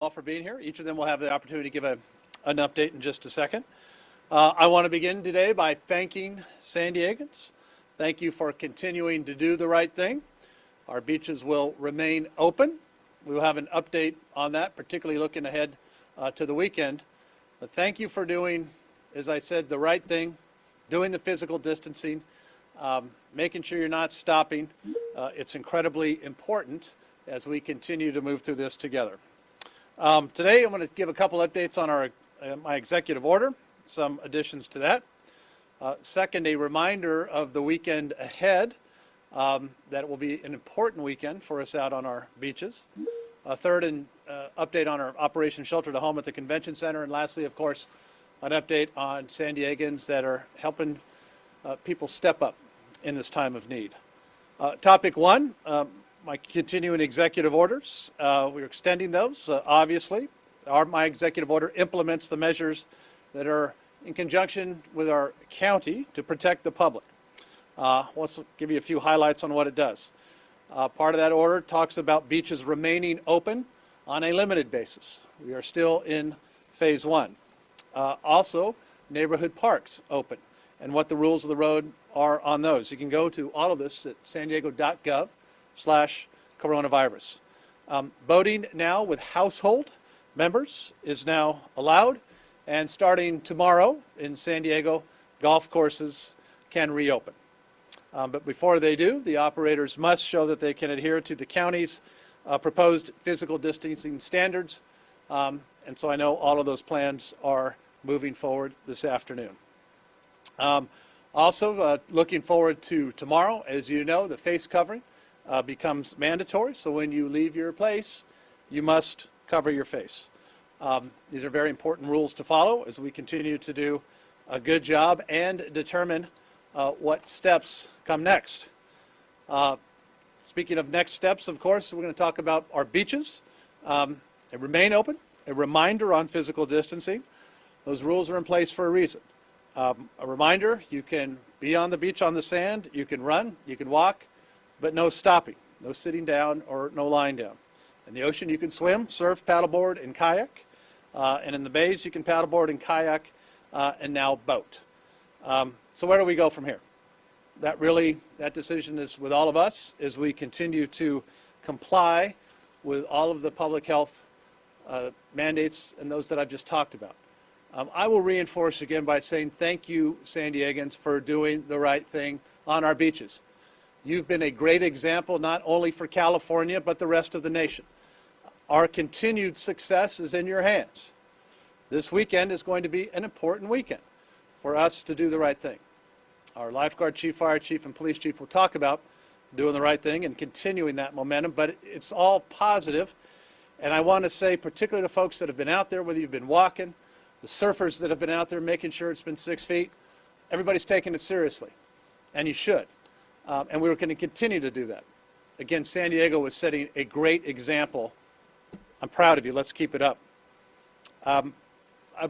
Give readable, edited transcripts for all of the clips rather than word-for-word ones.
all for being here. Each of them will have the opportunity to give an update in just a second. I want to begin today by thanking San Diegans. Thank you for continuing to do the right thing. Our beaches will remain open. We will have an update on that, particularly looking ahead to the weekend. But thank you for doing, as I said, the right thing, doing the physical distancing, making sure you're not stopping. It's incredibly important as we continue to move through this together. Today I'm going to give a couple updates on my executive order, some additions to that. Second, a reminder of the weekend ahead, that it will be an important weekend for us out on our beaches. Third, an update on our Operation Shelter to Home at the Convention Center. And lastly, of course, an update on San Diegans that are helping people step up in this time of need. Topic one, my continuing executive orders. We're extending those, obviously. My executive order implements the measures that are in conjunction with our county to protect the public. Let's give you a few highlights on what it does. Part of that order talks about beaches remaining open on a limited basis. We are still in phase one. Also, neighborhood parks open and what the rules of the road are on those. You can go to all of this at sandiego.gov/coronavirus. Boating now with household members is now allowed, and starting tomorrow in San Diego, golf courses can reopen. But before they do, the operators must show that they can adhere to the county's proposed physical distancing standards. And so I know all of those plans are moving forward this afternoon. Also, looking forward to tomorrow, as you know, the face covering becomes mandatory. So when you leave your place, you must cover your face. These are very important rules to follow as we continue to do a good job and determine what steps come next. Speaking of next steps, of course, we're going to talk about our beaches. They remain open. A reminder on physical distancing. Those rules are in place for a reason. A reminder, you can be on the beach on the sand, you can run, you can walk, but no stopping, no sitting down or no lying down. In the ocean, you can swim, surf, paddleboard, and kayak. And in the bays, you can paddleboard and kayak, and now boat. So where do we go from here? That decision is with all of us as we continue to comply with all of the public health mandates and those that I've just talked about. I will reinforce again by saying thank you, San Diegans, for doing the right thing on our beaches. You've been a great example not only for California, but the rest of the nation. Our continued success is in your hands. This weekend is going to be an important weekend for us to do the right thing. Our lifeguard chief, fire chief, and police chief will talk about doing the right thing and continuing that momentum, but it's all positive. And I want to say, particularly to folks that have been out there, whether you've been walking, the surfers that have been out there making sure it's been 6 feet, everybody's taking it seriously, and you should. And we're going to continue to do that. Again, San Diego is setting a great example. I'm proud of you. Let's keep it up.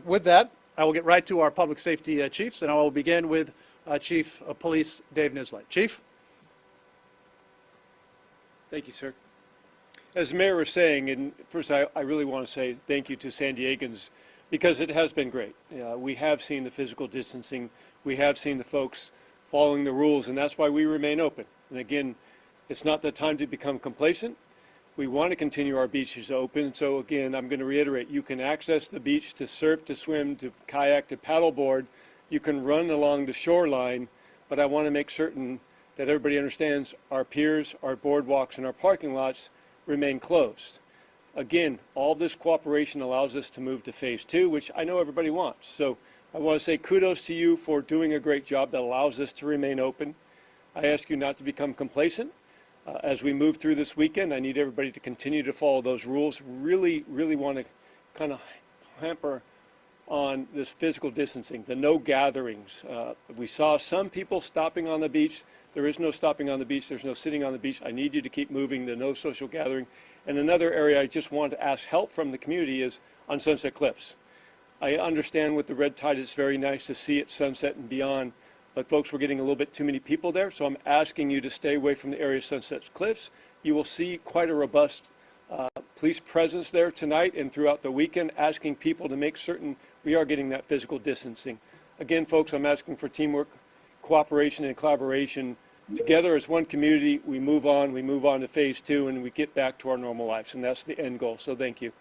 With that, I will get right to our public safety chiefs, and I will begin with Chief of Police Dave Nislett. Chief? Thank you, sir. As the mayor was saying, and first I really want to say thank you to San Diegans because it has been great. We have seen the physical distancing. We have seen the folks following the rules, and that's why we remain open. And again, it's not the time to become complacent. We want to continue our beaches open. So again, I'm going to reiterate, you can access the beach to surf, to swim, to kayak, to paddleboard. You can run along the shoreline, but I want to make certain that everybody understands our piers, our boardwalks, and our parking lots remain closed. Again, all this cooperation allows us to move to phase two, which I know everybody wants. So I want to say kudos to you for doing a great job that allows us to remain open. I ask you not to become complacent. As we move through this weekend, I need everybody to continue to follow those rules. Really want to kind of hamper on this physical distancing, the no gatherings. We saw some people stopping on the beach. There is no stopping on the beach. There's no sitting on the beach. I need you to keep moving, the no social gathering. And another area I just want to ask help from the community is on Sunset Cliffs. I understand with the red tide, it's very nice to see it sunset and beyond, but folks, we're getting a little bit too many people there, so I'm asking you to stay away from the area of Sunset Cliffs. You will see quite a robust police presence there tonight and throughout the weekend, asking people to make certain we are getting that physical distancing. Again, folks, I'm asking for teamwork, cooperation, and collaboration. Together as one community, we move on to phase 2, and we get back to our normal lives, and that's the end goal. So thank you.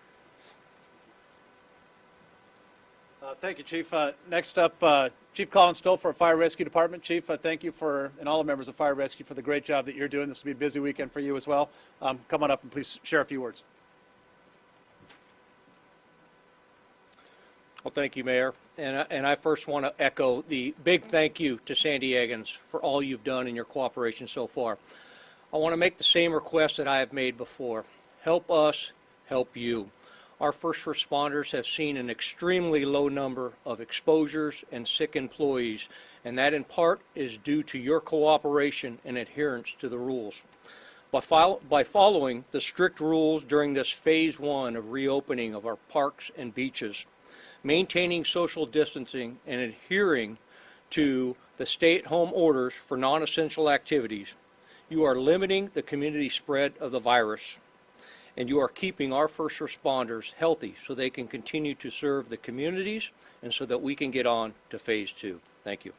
Thank you, Chief. Next up, Chief Colin Stoll for Fire Rescue Department. Chief, thank you and all the members of Fire Rescue for the great job that you're doing. This will be a busy weekend for you as well. Come on up and please share a few words. Well, thank you, Mayor. And I first want to echo the big thank you to San Diegans for all you've done in your cooperation so far. I want to make the same request that I have made before. Help us, help you. Our first responders have seen an extremely low number of exposures and sick employees, and that in part is due to your cooperation and adherence to the rules. By following the strict rules during this phase 1 of reopening of our parks and beaches, maintaining social distancing and adhering to the stay-at-home orders for non-essential activities, you are limiting the community spread of the virus, and you are keeping our first responders healthy so they can continue to serve the communities and so that we can get on to phase 2. Thank you.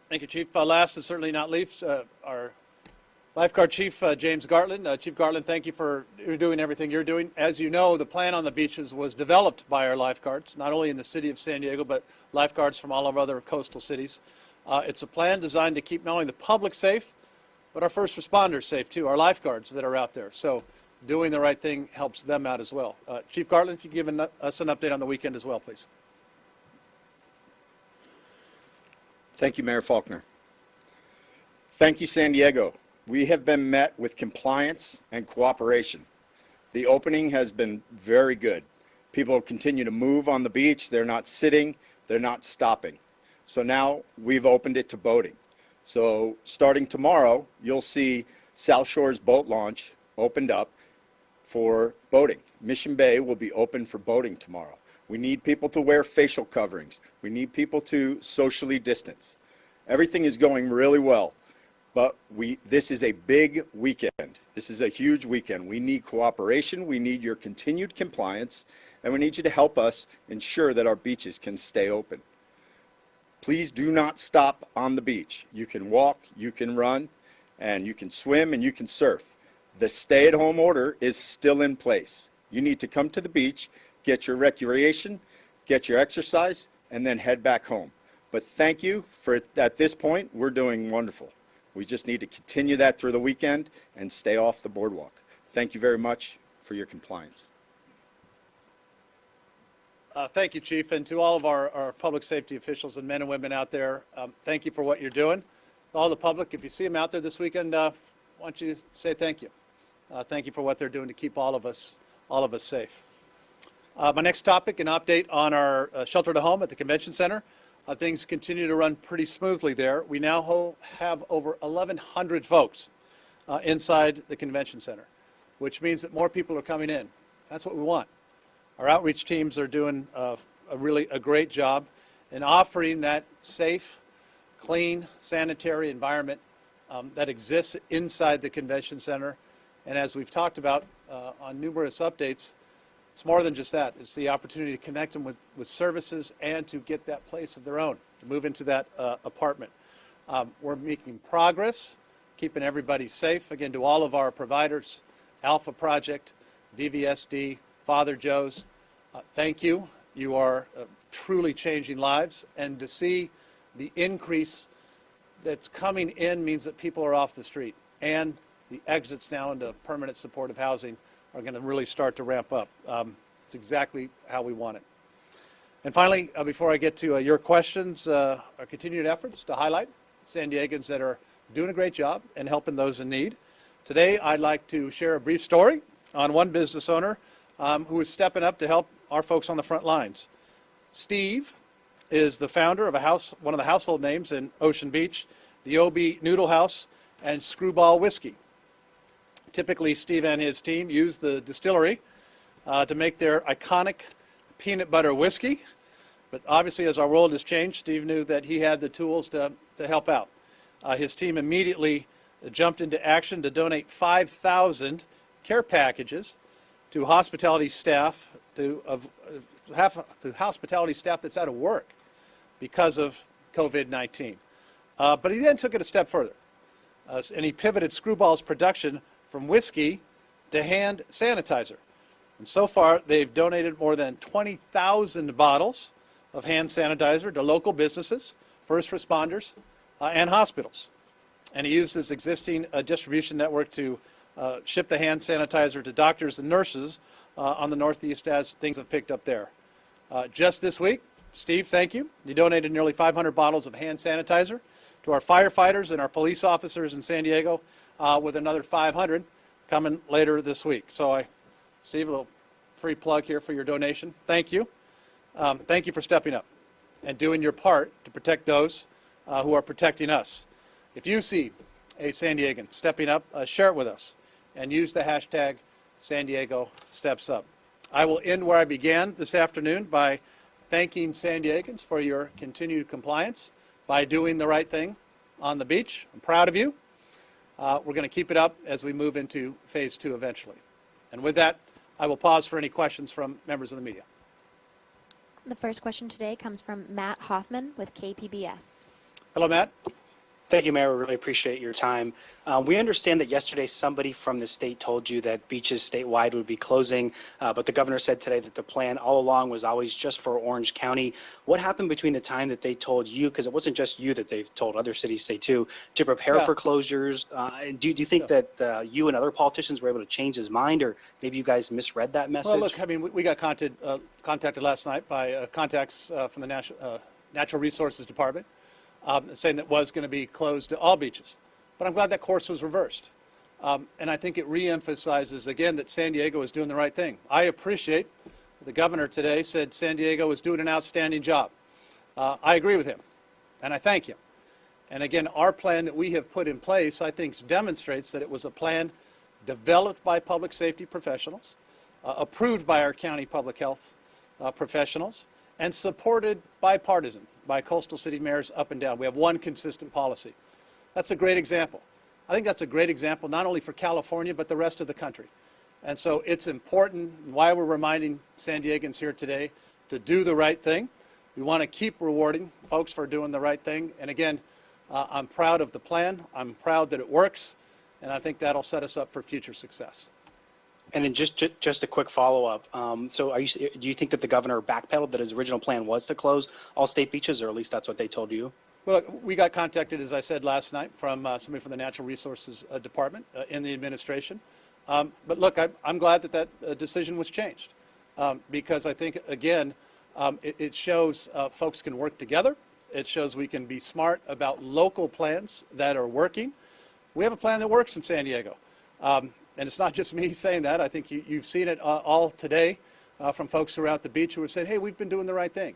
Thank you, Chief. Last and certainly not least, our Lifeguard Chief, James Gartland. Chief Gartland, thank you for doing everything you're doing. As you know, the plan on the beaches was developed by our lifeguards, not only in the city of San Diego, but lifeguards from all of our other coastal cities. It's a plan designed to keep not only the public safe, but our first responders safe too, our lifeguards that are out there. So doing the right thing helps them out as well. Chief Gartland, if you give us an update on the weekend as well, please. Thank you, Mayor Faulkner. Thank you, San Diego. We have been met with compliance and cooperation. The opening has been very good. People continue to move on the beach. They're not sitting. They're not stopping. So now we've opened it to boating. So starting tomorrow, you'll see South Shore's boat launch opened up for boating. Mission Bay will be open for boating tomorrow. We need people to wear facial coverings. We need people to socially distance. Everything is going really well. But this is a big weekend. This is a huge weekend. We need cooperation. We need your continued compliance. And we need you to help us ensure that our beaches can stay open. Please do not stop on the beach. You can walk, you can run, and you can swim, and you can surf. The stay-at-home order is still in place. You need to come to the beach, get your recreation, get your exercise, and then head back home. But thank you for, at this point, we're doing wonderful. We just need to continue that through the weekend and stay off the boardwalk. Thank you very much for your compliance. Thank you, Chief, and to all of our public safety officials and men and women out there, thank you for what you're doing. All the public, if you see them out there this weekend, why don't you say thank you. Thank you for what they're doing to keep all of us safe. My next topic, an update on our shelter to home at the convention center. Things continue to run pretty smoothly there. We now have over 1,100 folks inside the convention center, which means that more people are coming in. That's what we want. Our outreach teams are doing a great job in offering that safe, clean, sanitary environment that exists inside the convention center. And as we've talked about on numerous updates, it's more than just that. It's the opportunity to connect them with services and to get that place of their own, to move into that apartment. We're making progress, keeping everybody safe. Again, to all of our providers, Alpha Project, VVSD, Father Joe's, thank you. You are truly changing lives. And to see the increase that's coming in means that people are off the street. And the exits now into permanent supportive housing are going to really start to ramp up. It's exactly how we want it. And finally, before I get to your questions, our continued efforts to highlight San Diegans that are doing a great job and helping those in need. Today, I'd like to share a brief story on one business owner who is stepping up to help our folks on the front lines. Steve is the founder of one of the household names in Ocean Beach, the OB Noodle House and Screwball Whiskey. Typically, Steve and his team use the distillery to make their iconic peanut butter whiskey. But obviously, as our world has changed, Steve knew that he had the tools to help out. His team immediately jumped into action to donate 5,000 care packages to hospitality staff hospitality staff that's out of work because of COVID-19. But he then took it a step further, and he pivoted Screwball's production from whiskey to hand sanitizer. And so far, they've donated more than 20,000 bottles of hand sanitizer to local businesses, first responders, and hospitals. And he used his existing distribution network to ship the hand sanitizer to doctors and nurses on the Northeast as things have picked up there. Just this week, Steve, thank you. You donated nearly 500 bottles of hand sanitizer to our firefighters and our police officers in San Diego, with another 500 coming later this week. So Steve, a little free plug here for your donation. Thank you. Thank you for stepping up and doing your part to protect those who are protecting us. If you see a San Diegan stepping up, share it with us and use the hashtag San Diego Steps Up. I will end where I began this afternoon by thanking San Diegans for your continued compliance by doing the right thing on the beach. I'm proud of you. We're going to keep it up as we move into phase 2 eventually. And with that, I will pause for any questions from members of the media. The first question today comes from Matt Hoffman with KPBS. Hello, Matt. Thank you, Mayor. We really appreciate your time. We understand that yesterday somebody from the state told you that beaches statewide would be closing, but the governor said today that the plan all along was always just for Orange County. What happened between the time that they told you, because it wasn't just you that they've told, other cities say too, to prepare for closures? Do you think that you and other politicians were able to change his mind, or maybe you guys misread that message? Well, look, I mean, we got contacted last night by contacts from the Natural Resources Department, saying that was going to be closed to all beaches. But I'm glad that course was reversed. And I think it reemphasizes, again, that San Diego is doing the right thing. I appreciate the governor today said San Diego is doing an outstanding job. I agree with him, and I thank him. And again, our plan that we have put in place, I think, demonstrates that it was a plan developed by public safety professionals, approved by our county public health professionals, and supported bipartisan by coastal city mayors up and down. We have one consistent policy. That's a great example. I think that's a great example not only for California, but the rest of the country. And so it's important, why we're reminding San Diegans here today, to do the right thing. We want to keep rewarding folks for doing the right thing. And again, I'm proud of the plan. I'm proud that it works. And I think that'll set us up for future success. And then just a quick follow-up. So do you think that the governor backpedaled, that his original plan was to close all state beaches, or at least that's what they told you? Well, look, we got contacted, as I said last night, from somebody from the Natural Resources Department in the administration. But look, I'm glad that that decision was changed because I think, again, it shows folks can work together. It shows we can be smart about local plans that are working. We have a plan that works in San Diego. And it's not just me saying that. I think you've seen it all today from folks who are at the beach who have said, hey, we've been doing the right thing.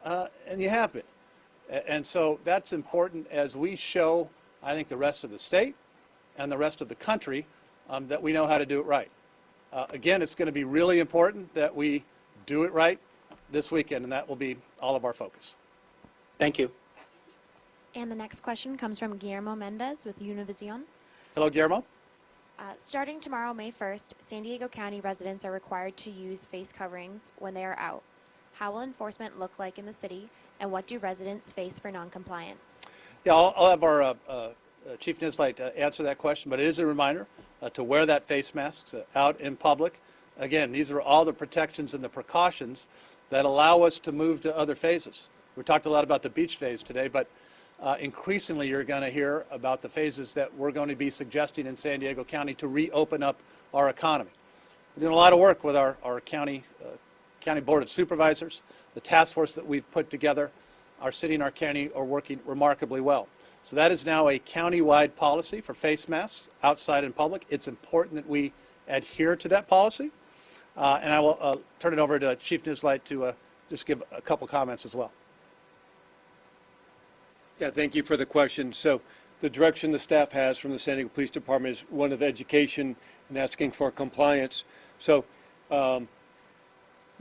And you have been. And so that's important as we show, I think, the rest of the state and the rest of the country that we know how to do it right. Again, it's going to be really important that we do it right this weekend, and that will be all of our focus. Thank you. And the next question comes from Guillermo Mendez with Univision. Hello, Guillermo. Starting tomorrow, May 1st, San Diego County residents are required to use face coverings when they are out. How will enforcement look like in the city, and what do residents face for noncompliance? Yeah, I'll have our Chief Nislite answer that question, but it is a reminder to wear that face mask out in public. Again, these are all the protections and the precautions that allow us to move to other phases. We talked a lot about the beach phase today, but increasingly you're going to hear about the phases that we're going to be suggesting in San Diego County to reopen up our economy. We're doing a lot of work with our county Board of Supervisors. The task force that we've put together, our city and our county are working remarkably well. So that is now a county-wide policy for face masks outside in public. It's important that we adhere to that policy. And I will turn it over to Chief Nislite to just give a couple comments as well. Yeah, thank you for the question. So the direction the staff has from the San Diego Police Department is one of education and asking for compliance. So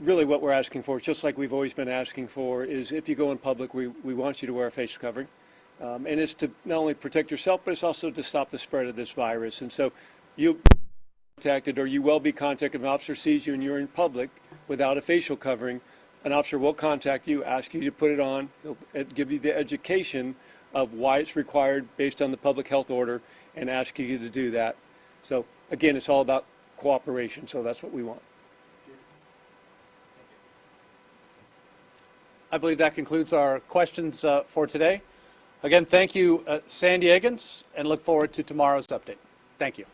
really what we're asking for, just like we've always been asking for, is if you go in public, we want you to wear a face covering. And it's to not only protect yourself, but it's also to stop the spread of this virus. And so you contacted, or you will be contacted if an officer sees you and you're in public without a facial covering. An officer will contact you, ask you to put it on. He'll give you the education of why it's required based on the public health order and ask you to do that. So again, it's all about cooperation, so that's what we want. I believe that concludes our questions for today. Again, thank you, San Diegans, and look forward to tomorrow's update. Thank you.